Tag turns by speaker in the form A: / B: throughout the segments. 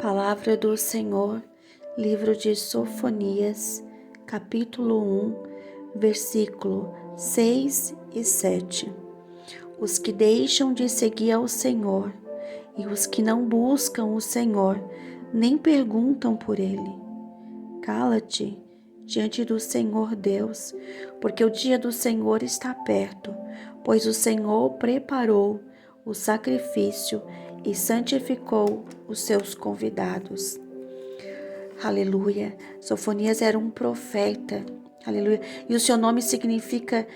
A: Palavra do Senhor, livro de Sofonias, capítulo 1, versículo 6 e 7. Os que deixam de seguir ao Senhor e os que não buscam o Senhor, nem perguntam por Ele. Cala-te diante do Senhor Deus, porque o dia do Senhor está perto, pois o Senhor preparou o sacrifício e santificou os seus convidados. Aleluia. Sofonias era um profeta. Aleluia. E o seu nome significa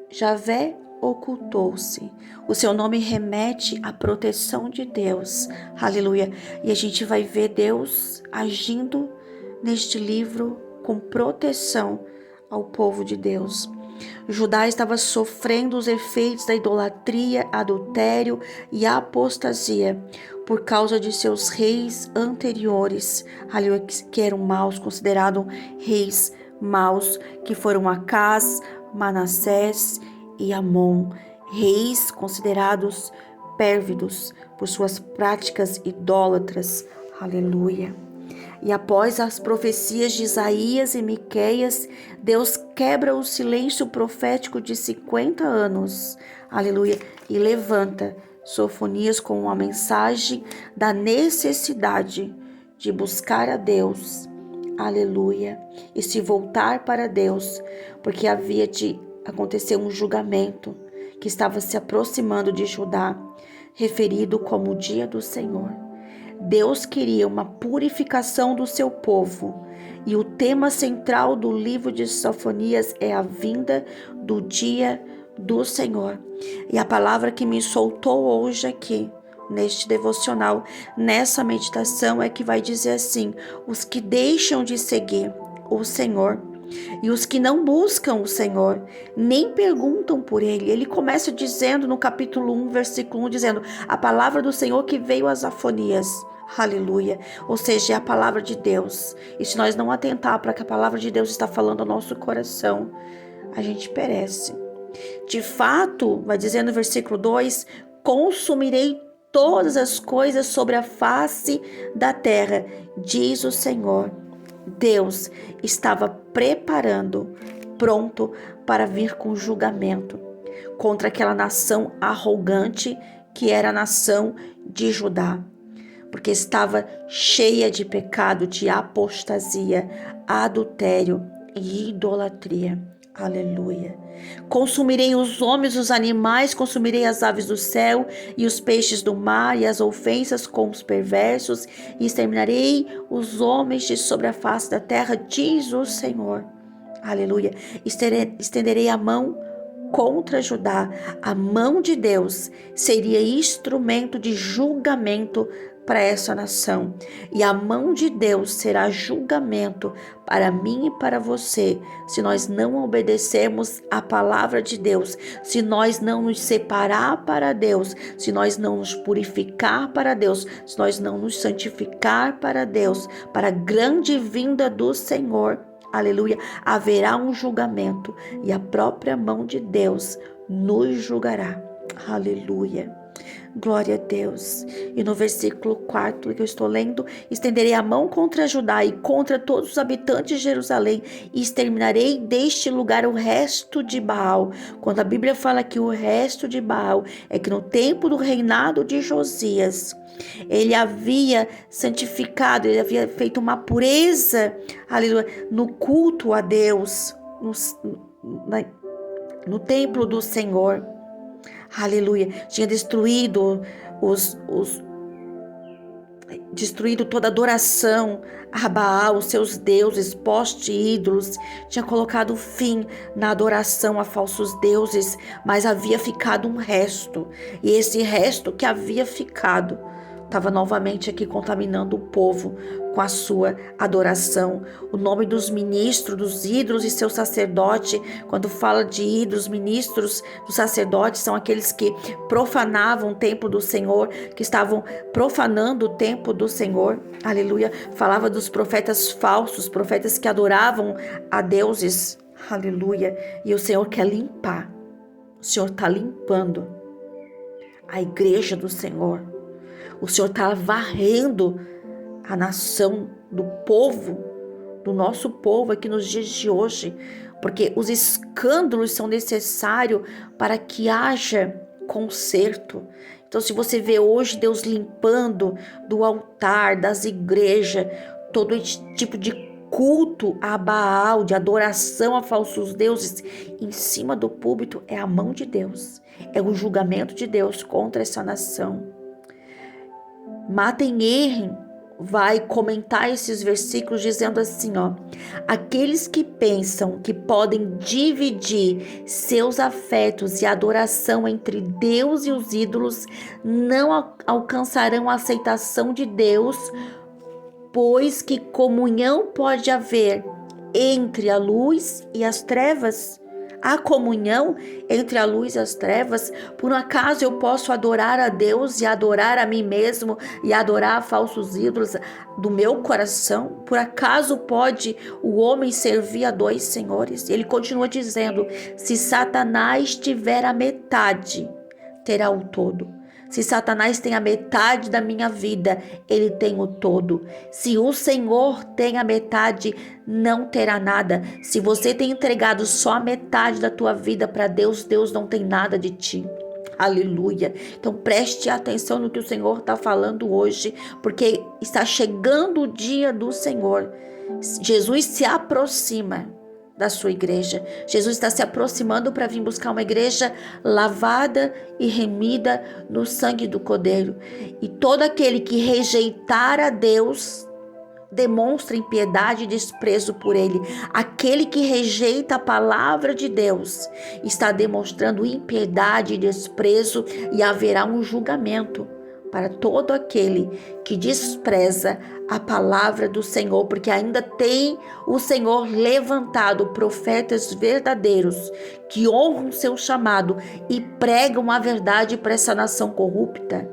A: Javé ocultou-se. O seu nome remete à proteção de Deus. Aleluia. E a gente vai ver Deus agindo neste livro com proteção ao povo de Deus. Judá estava sofrendo os efeitos da idolatria, adultério e apostasia por causa de seus reis anteriores, que eram maus, considerados reis maus, que foram Acás, Manassés e Amon, reis considerados pérfidos por suas práticas idólatras. Aleluia. E após as profecias de Isaías e Miqueias, Deus quebra o silêncio profético de 50 anos. Aleluia. E levanta Sofonias com uma mensagem da necessidade de buscar a Deus. Aleluia. E se voltar para Deus, porque havia de acontecer um julgamento que estava se aproximando de Judá, referido como o dia do Senhor. Deus queria uma purificação do seu povo, e o tema central do livro de Sofonias é a vinda do dia do Senhor. E a palavra que me soltou hoje aqui, neste devocional, nessa meditação, é que vai dizer assim: os que deixam de seguir o Senhor e os que não buscam o Senhor, nem perguntam por Ele. Ele começa dizendo no capítulo 1, versículo 1, dizendo: a palavra do Senhor que veio a Sofonias. Aleluia. Ou seja, é a palavra de Deus. E se nós não atentar para que a palavra de Deus está falando ao nosso coração, a gente perece. De fato, vai dizer no versículo 2, consumirei todas as coisas sobre a face da terra, diz o Senhor. Deus estava preparando, pronto para vir com julgamento contra aquela nação arrogante que era a nação de Judá, porque estava cheia de pecado, de apostasia, adultério e idolatria. Aleluia. Consumirei os homens, os animais, consumirei as aves do céu e os peixes do mar e as ofensas com os perversos, e exterminarei os homens de sobre a face da terra, diz o Senhor. Aleluia. Estenderei a mão contra Judá. A mão de Deus seria instrumento de julgamento para essa nação, e a mão de Deus será julgamento para mim e para você, se nós não obedecermos a palavra de Deus, se nós não nos separar para Deus, se nós não nos purificar para Deus, se nós não nos santificar para Deus, para a grande vinda do Senhor. Aleluia, haverá um julgamento e a própria mão de Deus nos julgará. Aleluia. Glória a Deus. E no versículo 4 que eu estou lendo: estenderei a mão contra Judá e contra todos os habitantes de Jerusalém, e exterminarei deste lugar o resto de Baal. Quando a Bíblia fala que o resto de Baal, é que no tempo do reinado de Josias, ele havia santificado, ele havia feito uma pureza, aleluia, no culto a Deus, no templo do Senhor. Aleluia. Tinha destruído destruído toda adoração a Baal, os seus deuses, postes e ídolos. Tinha colocado fim na adoração a falsos deuses, mas havia ficado um resto. E esse resto que havia ficado estava novamente aqui contaminando o povo com a sua adoração. O nome dos ministros, dos ídolos e seu sacerdote, quando fala de ídolos, ministros dos sacerdotes, são aqueles que profanavam o templo do Senhor, que estavam profanando o templo do Senhor. Aleluia. Falava dos profetas falsos, profetas que adoravam a deuses. Aleluia. E o Senhor quer limpar. O Senhor está limpando a igreja do Senhor. O Senhor está varrendo a nação, do povo, do nosso povo aqui nos dias de hoje, porque os escândalos são necessários para que haja conserto. Então, se você vê hoje Deus limpando do altar, das igrejas, todo esse tipo de culto a Baal, de adoração a falsos deuses, em cima do púlpito, é a mão de Deus, é o julgamento de Deus contra essa nação. Martin Ehring vai comentar esses versículos dizendo assim, aqueles que pensam que podem dividir seus afetos e adoração entre Deus e os ídolos não alcançarão a aceitação de Deus, pois que comunhão pode haver entre a luz e as trevas? Há comunhão entre a luz e as trevas? Por um acaso eu posso adorar a Deus e adorar a mim mesmo e adorar falsos ídolos do meu coração? Por acaso pode o homem servir a dois senhores? Ele continua dizendo, se Satanás tiver a metade, terá o todo. Se Satanás tem a metade da minha vida, ele tem o todo. Se o Senhor tem a metade, não terá nada. Se você tem entregado só a metade da tua vida para Deus, Deus não tem nada de ti. Aleluia. Então preste atenção no que o Senhor está falando hoje, porque está chegando o dia do Senhor. Jesus se aproxima da sua igreja. Jesus está se aproximando para vir buscar uma igreja lavada e remida no sangue do Cordeiro. E todo aquele que rejeitar a Deus demonstra impiedade e desprezo por ele. Aquele que rejeita a palavra de Deus está demonstrando impiedade e desprezo, e haverá um julgamento para todo aquele que despreza a palavra do Senhor, porque ainda tem o Senhor levantado profetas verdadeiros que honram seu chamado e pregam a verdade para essa nação corrupta.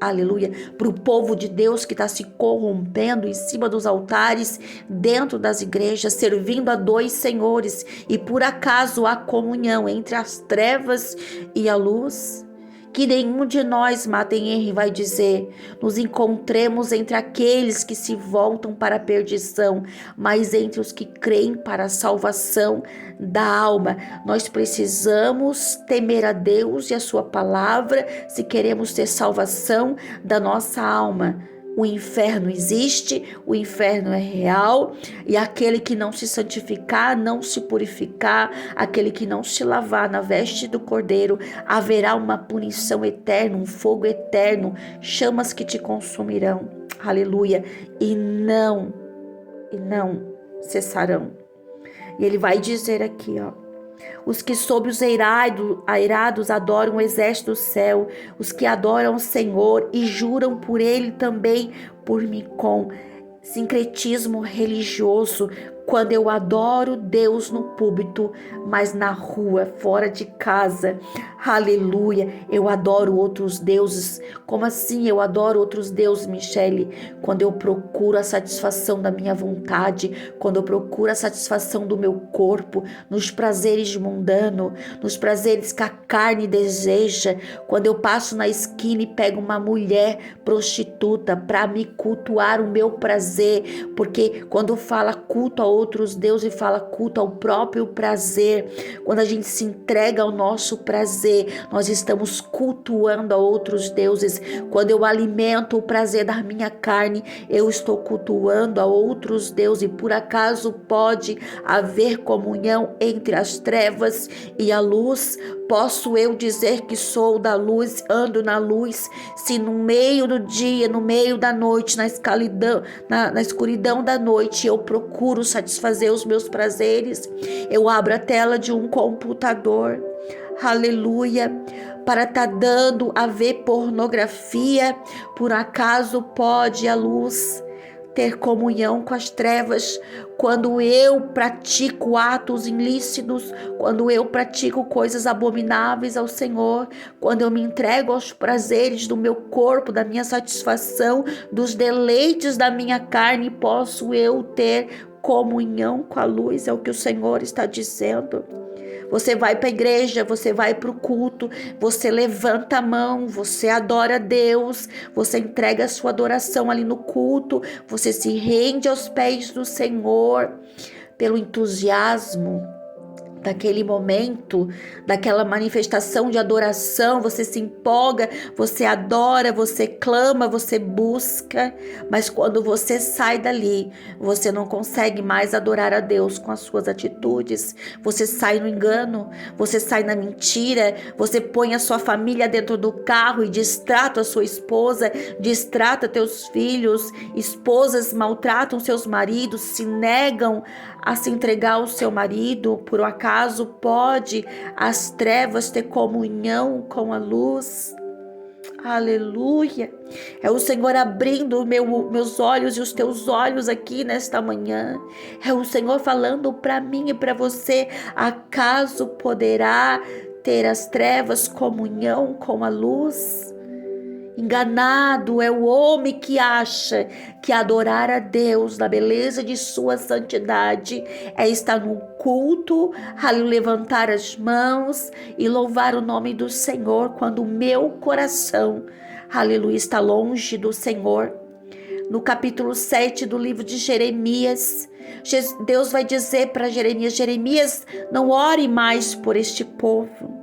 A: Aleluia, para o povo de Deus que está se corrompendo em cima dos altares, dentro das igrejas, servindo a dois senhores, e por acaso há comunhão entre as trevas e a luz? Que nenhum de nós, Martin Ehring vai dizer, nos encontremos entre aqueles que se voltam para a perdição, mas entre os que creem para a salvação da alma. Nós precisamos temer a Deus e a sua palavra se queremos ter salvação da nossa alma. O inferno existe, o inferno é real, e aquele que não se santificar, não se purificar, aquele que não se lavar na veste do Cordeiro, haverá uma punição eterna, um fogo eterno, chamas que te consumirão. Aleluia! E não cessarão. E ele vai dizer aqui, os que sob os airados adoram o exército do céu, os que adoram o Senhor e juram por ele também por mim, com sincretismo religioso, quando eu adoro Deus no púlpito, mas na rua, fora de casa, aleluia, eu adoro outros deuses. Como assim eu adoro outros deuses, Michele? Quando eu procuro a satisfação da minha vontade, quando eu procuro a satisfação do meu corpo, nos prazeres mundanos, nos prazeres que a carne deseja, quando eu passo na esquina e pego uma mulher prostituta para me cultuar o meu prazer, porque quando fala culto a outros deuses, fala culto ao próprio prazer. Quando a gente se entrega ao nosso prazer, nós estamos cultuando a outros deuses. Quando eu alimento o prazer da minha carne, eu estou cultuando a outros deuses. E por acaso pode haver comunhão entre as trevas e a luz? Posso eu dizer que sou da luz, ando na luz, se no meio do dia, no meio da noite, na escuridão da noite, eu procuro satisfazer os meus prazeres? Eu abro a tela de um computador, aleluia, para estar dando a ver pornografia. Por acaso pode a luz ter comunhão com as trevas? Quando eu pratico atos ilícitos, quando eu pratico coisas abomináveis ao Senhor, quando eu me entrego aos prazeres do meu corpo, da minha satisfação, dos deleites da minha carne, posso eu ter comunhão com a luz? É o que o Senhor está dizendo. Você vai para a igreja, você vai para o culto, você levanta a mão, você adora a Deus, você entrega a sua adoração ali no culto, você se rende aos pés do Senhor pelo entusiasmo daquele momento, daquela manifestação de adoração, você se empolga, você adora, você clama, você busca, mas quando você sai dali, você não consegue mais adorar a Deus com as suas atitudes, você sai no engano, você sai na mentira, você põe a sua família dentro do carro e distrata a sua esposa, distrata teus filhos, esposas maltratam seus maridos, se negam a se entregar ao seu marido. Por acaso pode as trevas ter comunhão com a luz? Aleluia! É o Senhor abrindo meus olhos e os teus olhos aqui nesta manhã. É o Senhor falando para mim e para você: acaso poderá ter as trevas comunhão com a luz? Enganado é o homem que acha que adorar a Deus na beleza de sua santidade é estar no culto, levantar as mãos e louvar o nome do Senhor, quando o meu coração, aleluia, está longe do Senhor. No capítulo 7 do livro de Jeremias, Deus vai dizer para Jeremias: Jeremias, não ore mais por este povo.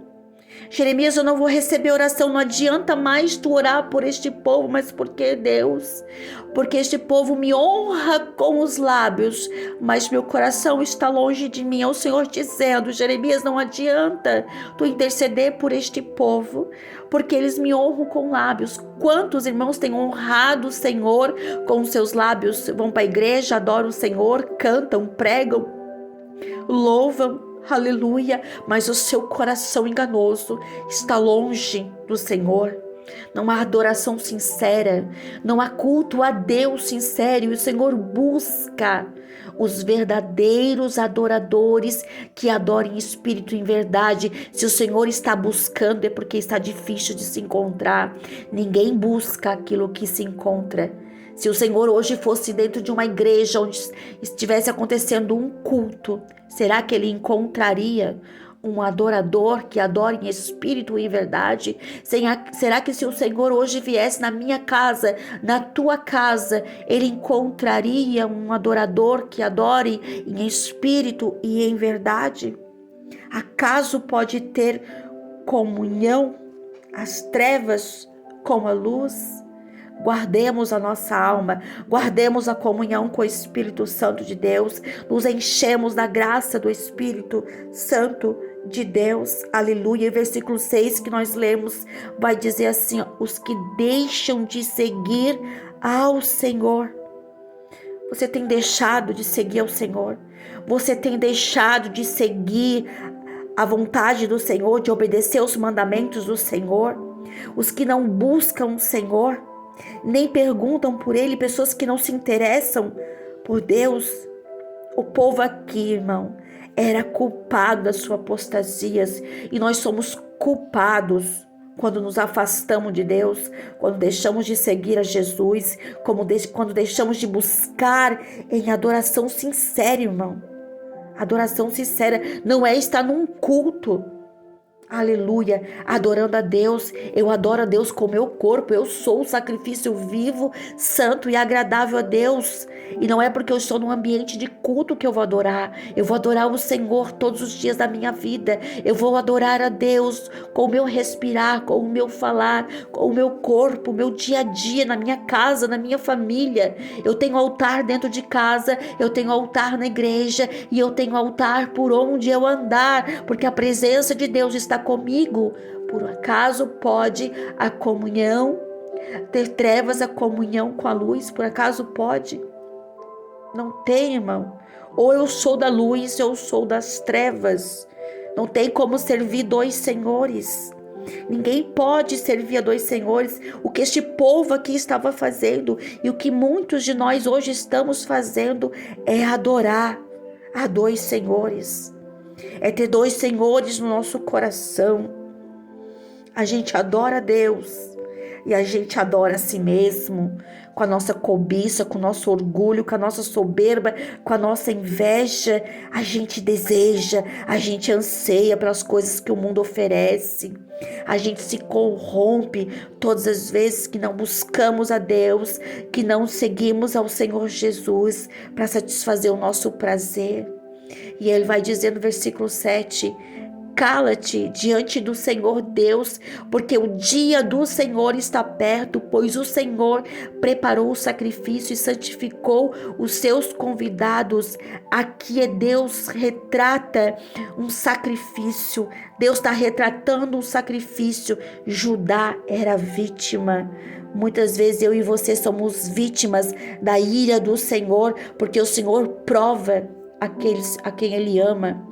A: Jeremias, eu não vou receber oração, não adianta mais tu orar por este povo. Mas por que, Deus? Porque este povo me honra com os lábios, mas meu coração está longe de mim. É o Senhor dizendo: Jeremias, não adianta tu interceder por este povo, porque eles me honram com lábios. Quantos irmãos têm honrado o Senhor com os seus lábios? Vão para a igreja, adoram o Senhor, cantam, pregam, louvam, aleluia, mas o seu coração enganoso está longe do Senhor. Não há adoração sincera, não há culto a Deus sincero, e o Senhor busca os verdadeiros adoradores que adorem em espírito e em verdade. Se o Senhor está buscando, é porque está difícil de se encontrar. Ninguém busca aquilo que se encontra. Se o Senhor hoje fosse dentro de uma igreja onde estivesse acontecendo um culto, será que ele encontraria um adorador que adore em espírito e em verdade? Será que se o Senhor hoje viesse na minha casa, na tua casa, ele encontraria um adorador que adore em espírito e em verdade? Acaso pode ter comunhão as trevas com a luz? Guardemos a nossa alma, guardemos a comunhão com o Espírito Santo de Deus, nos enchemos da graça do Espírito Santo de Deus, aleluia. Versículo 6 que nós lemos vai dizer assim: os que deixam de seguir ao Senhor. Você tem deixado de seguir ao Senhor? Você tem deixado de seguir a vontade do Senhor, de obedecer os mandamentos do Senhor? Os que não buscam o Senhor, nem perguntam por Ele, pessoas que não se interessam por Deus. O povo aqui, irmão, era culpado das suas apostasias, e nós somos culpados quando nos afastamos de Deus, quando deixamos de seguir a Jesus, quando deixamos de buscar em adoração sincera, irmão. Adoração sincera não é estar num culto, aleluia, adorando a Deus. Eu adoro a Deus com o meu corpo. Eu sou o sacrifício vivo, santo e agradável a Deus. E não é porque eu estou num ambiente de culto que eu vou adorar. Eu vou adorar o Senhor todos os dias da minha vida. Eu vou adorar a Deus com o meu respirar, com o meu falar, com o meu corpo, meu dia a dia, na minha casa, na minha família. Eu tenho altar dentro de casa, eu tenho altar na igreja, e eu tenho altar por onde eu andar, porque a presença de Deus está comigo. Por acaso pode a comunhão ter trevas, a comunhão com a luz? Por acaso pode? Não tem, irmão. Ou eu sou da luz, ou eu sou das trevas. Não tem como servir dois senhores. Ninguém pode servir a dois senhores. O que este povo aqui estava fazendo, e o que muitos de nós hoje estamos fazendo, é adorar a dois senhores. É ter dois senhores no nosso coração. A gente adora a Deus, e a gente adora a si mesmo, com a nossa cobiça, com o nosso orgulho, com a nossa soberba, com a nossa inveja, a gente deseja, a gente anseia pelas coisas que o mundo oferece. A gente se corrompe todas as vezes que não buscamos a Deus, que não seguimos ao Senhor Jesus para satisfazer o nosso prazer. E ele vai dizer no versículo 7: cala-te diante do Senhor Deus, porque o dia do Senhor está perto, pois o Senhor preparou o sacrifício e santificou os seus convidados. Aqui Deus retrata um sacrifício, Deus está retratando um sacrifício. Judá era vítima. Muitas vezes eu e você somos vítimas da ira do Senhor, porque o Senhor prova aqueles a quem Ele ama.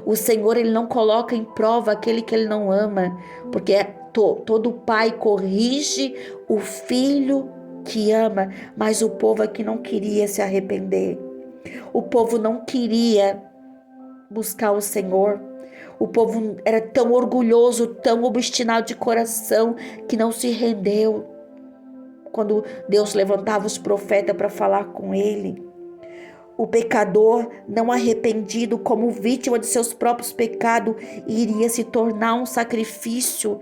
A: O Senhor, Ele não coloca em prova aquele que Ele não ama, porque todo pai corrige o filho que ama, mas o povo aqui não queria se arrepender. O povo não queria buscar o Senhor. O povo era tão orgulhoso, tão obstinado de coração, que não se rendeu quando Deus levantava os profetas para falar com ele. O pecador não arrependido, como vítima de seus próprios pecados, iria se tornar um sacrifício,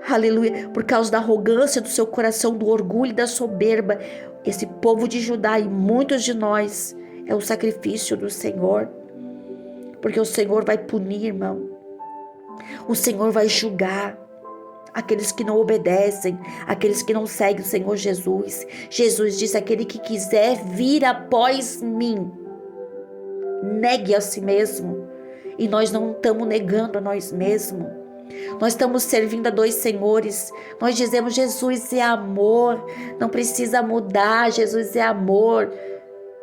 A: aleluia, por causa da arrogância do seu coração, do orgulho e da soberba. Esse povo de Judá e muitos de nós é o sacrifício do Senhor, porque o Senhor vai punir, irmão. O Senhor vai julgar aqueles que não obedecem, aqueles que não seguem o Senhor Jesus. Jesus disse: aquele que quiser vir após mim, negue a si mesmo. E nós não estamos negando a nós mesmos. Nós estamos servindo a dois senhores. Nós dizemos: Jesus é amor, não precisa mudar. Jesus é amor.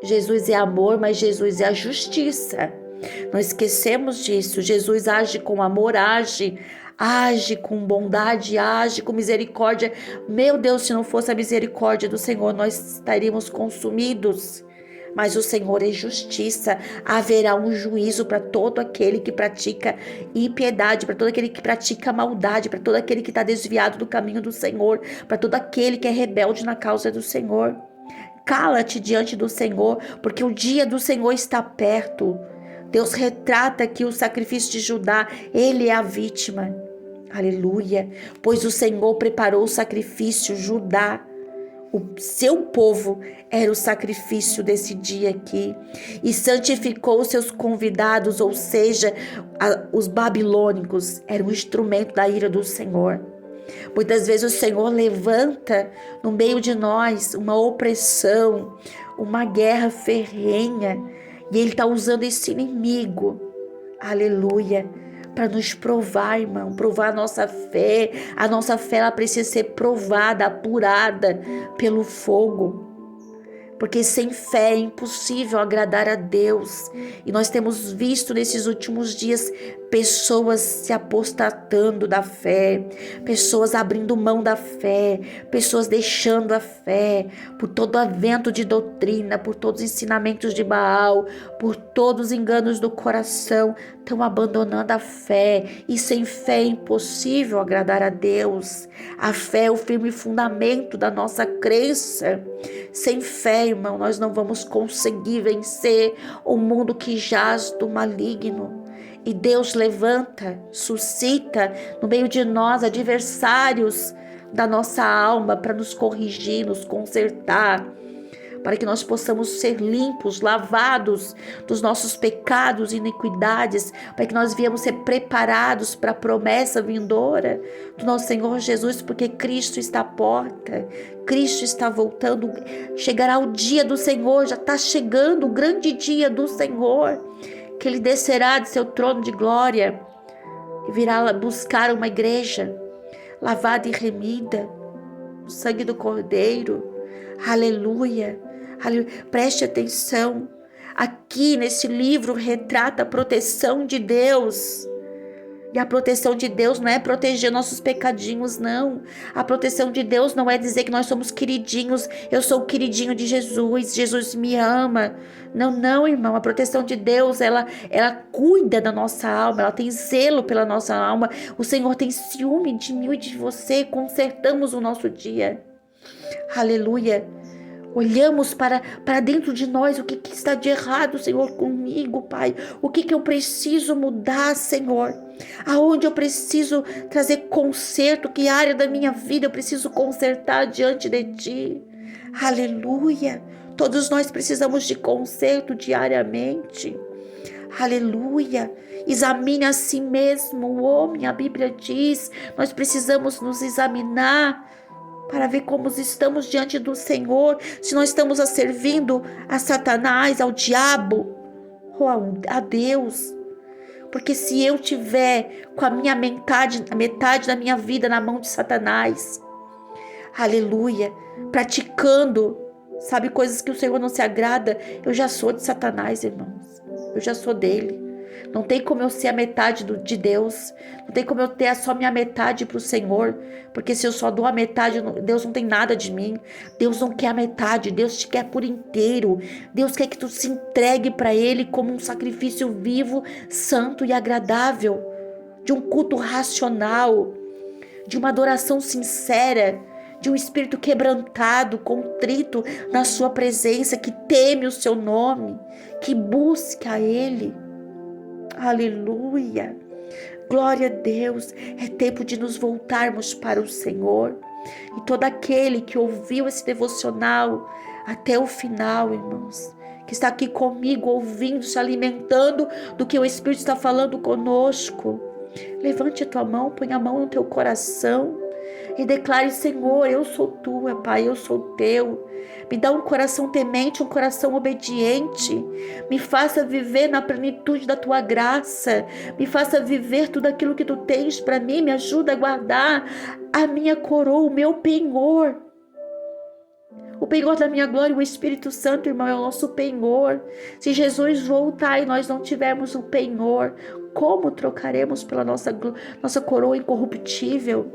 A: Jesus é amor, mas Jesus é a justiça. Não esquecemos disso. Jesus age com amor, age com bondade, age com misericórdia. Meu Deus, se não fosse a misericórdia do Senhor, nós estaríamos consumidos. Mas o Senhor é justiça. Haverá um juízo para todo aquele que pratica impiedade, para todo aquele que pratica maldade, para todo aquele que está desviado do caminho do Senhor, para todo aquele que é rebelde na causa do Senhor. Cala-te diante do Senhor, porque o dia do Senhor está perto. Deus retrata aqui o sacrifício de Judá. Ele é a vítima. Aleluia. Pois o Senhor preparou o sacrifício. Judá, o seu povo, era o sacrifício desse dia aqui. E santificou os seus convidados, ou seja, os babilônicos, era um instrumento da ira do Senhor. Muitas vezes o Senhor levanta no meio de nós uma opressão, uma guerra ferrenha, e Ele está usando esse inimigo, aleluia, para nos provar, irmão, provar a nossa fé. A nossa fé, ela precisa ser provada, apurada pelo fogo. Porque sem fé é impossível agradar a Deus. E nós temos visto nesses últimos dias pessoas se apostatando da fé, pessoas abrindo mão da fé, pessoas deixando a fé, por todo avento de doutrina, por todos os ensinamentos de Baal, por todos os enganos do coração, estão abandonando a fé. E sem fé é impossível agradar a Deus. A fé é o firme fundamento da nossa crença. Sem fé, irmão, nós não vamos conseguir vencer o mundo que jaz do maligno. E Deus levanta, suscita no meio de nós adversários da nossa alma para nos corrigir, nos consertar, para que nós possamos ser limpos, lavados dos nossos pecados e iniquidades, para que nós viemos ser preparados para a promessa vindoura do nosso Senhor Jesus, porque Cristo está à porta, Cristo está voltando. Chegará o dia do Senhor, já está chegando o grande dia do Senhor, que Ele descerá de seu trono de glória e virá buscar uma igreja lavada e remida no sangue do Cordeiro. Aleluia, aleluia. Preste atenção, aqui nesse livro retrata a proteção de Deus. E a proteção de Deus não é proteger nossos pecadinhos, não. A proteção de Deus não é dizer que nós somos queridinhos. Eu sou o queridinho de Jesus. Jesus me ama. Não, não, irmão. A proteção de Deus, ela cuida da nossa alma. Ela tem zelo pela nossa alma. O Senhor tem ciúme de mim e de você. Consertamos o nosso dia. Aleluia. Olhamos para dentro de nós, o que está de errado, Senhor, comigo, Pai. O que eu preciso mudar, Senhor. Aonde eu preciso trazer conserto, que área da minha vida eu preciso consertar diante de Ti. Aleluia. Todos nós precisamos de conserto diariamente. Aleluia. Examine a si mesmo, o homem, a Bíblia diz. Nós precisamos nos examinar para ver como estamos diante do Senhor, se nós estamos servindo a Satanás, ao diabo ou a Deus. Porque se eu tiver com a metade da minha vida na mão de Satanás, aleluia, praticando, sabe, coisas que o Senhor não se agrada, eu já sou de Satanás, irmãos. Eu já sou dele. Não tem como eu ser a metade de Deus. Não tem como eu ter só minha metade para o Senhor. Porque se eu só dou a metade, Deus não tem nada de mim. Deus não quer a metade. Deus te quer por inteiro. Deus quer que tu se entregue para Ele como um sacrifício vivo, santo e agradável. De um culto racional. De uma adoração sincera. De um espírito quebrantado, contrito na sua presença. Que teme o seu nome. Que busca a Ele. Aleluia, glória a Deus. É tempo de nos voltarmos para o Senhor. E todo aquele que ouviu esse devocional até o final, irmãos, que está aqui comigo ouvindo, se alimentando do que o Espírito está falando conosco, levante a tua mão, põe a mão no teu coração e declare: Senhor, eu sou tua, Pai, eu sou teu. Me dá um coração temente, um coração obediente. Me faça viver na plenitude da tua graça. Me faça viver tudo aquilo que tu tens para mim. Me ajuda a guardar a minha coroa, o meu penhor. O penhor da minha glória, o Espírito Santo, irmão, é o nosso penhor. Se Jesus voltar e nós não tivermos o penhor, como trocaremos pela nossa coroa incorruptível?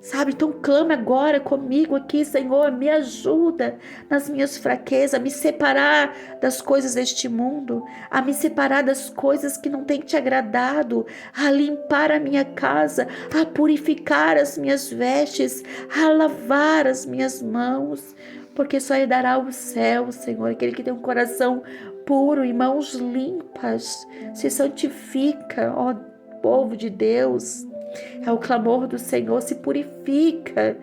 A: Sabe, então clame agora comigo aqui: Senhor, me ajuda nas minhas fraquezas, a me separar das coisas deste mundo, a me separar das coisas que não têm te agradado, a limpar a minha casa, a purificar as minhas vestes, a lavar as minhas mãos, porque só herdará o céu, Senhor, aquele que tem um coração puro e mãos limpas. Se santifica, ó povo de Deus. É o clamor do Senhor: se purifica,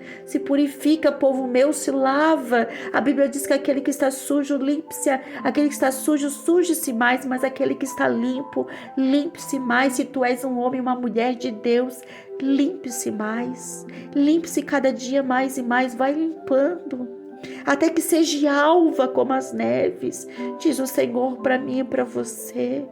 A: povo meu, se lava. A Bíblia diz que aquele que está sujo, limpe-se. Aquele que está sujo, suje-se mais, mas aquele que está limpo, limpe-se mais. Se tu és um homem, uma mulher de Deus, limpe-se mais. Limpe-se cada dia mais e mais, vai limpando, até que seja alva como as neves, diz o Senhor para mim e para você.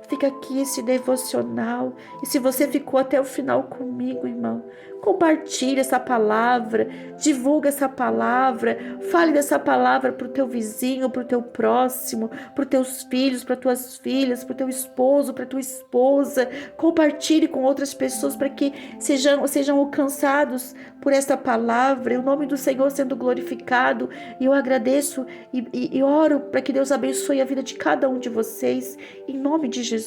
A: Fica aqui esse devocional, e se você ficou até o final comigo, irmão, compartilhe essa palavra, divulga essa palavra, fale dessa palavra para o teu vizinho, para o teu próximo, para os teus filhos, para tuas filhas, para o teu esposo, para tua esposa. Compartilhe com outras pessoas para que sejam alcançados por essa palavra, e o nome do Senhor sendo glorificado. E eu agradeço e oro para que Deus abençoe a vida de cada um de vocês, em nome de Jesus.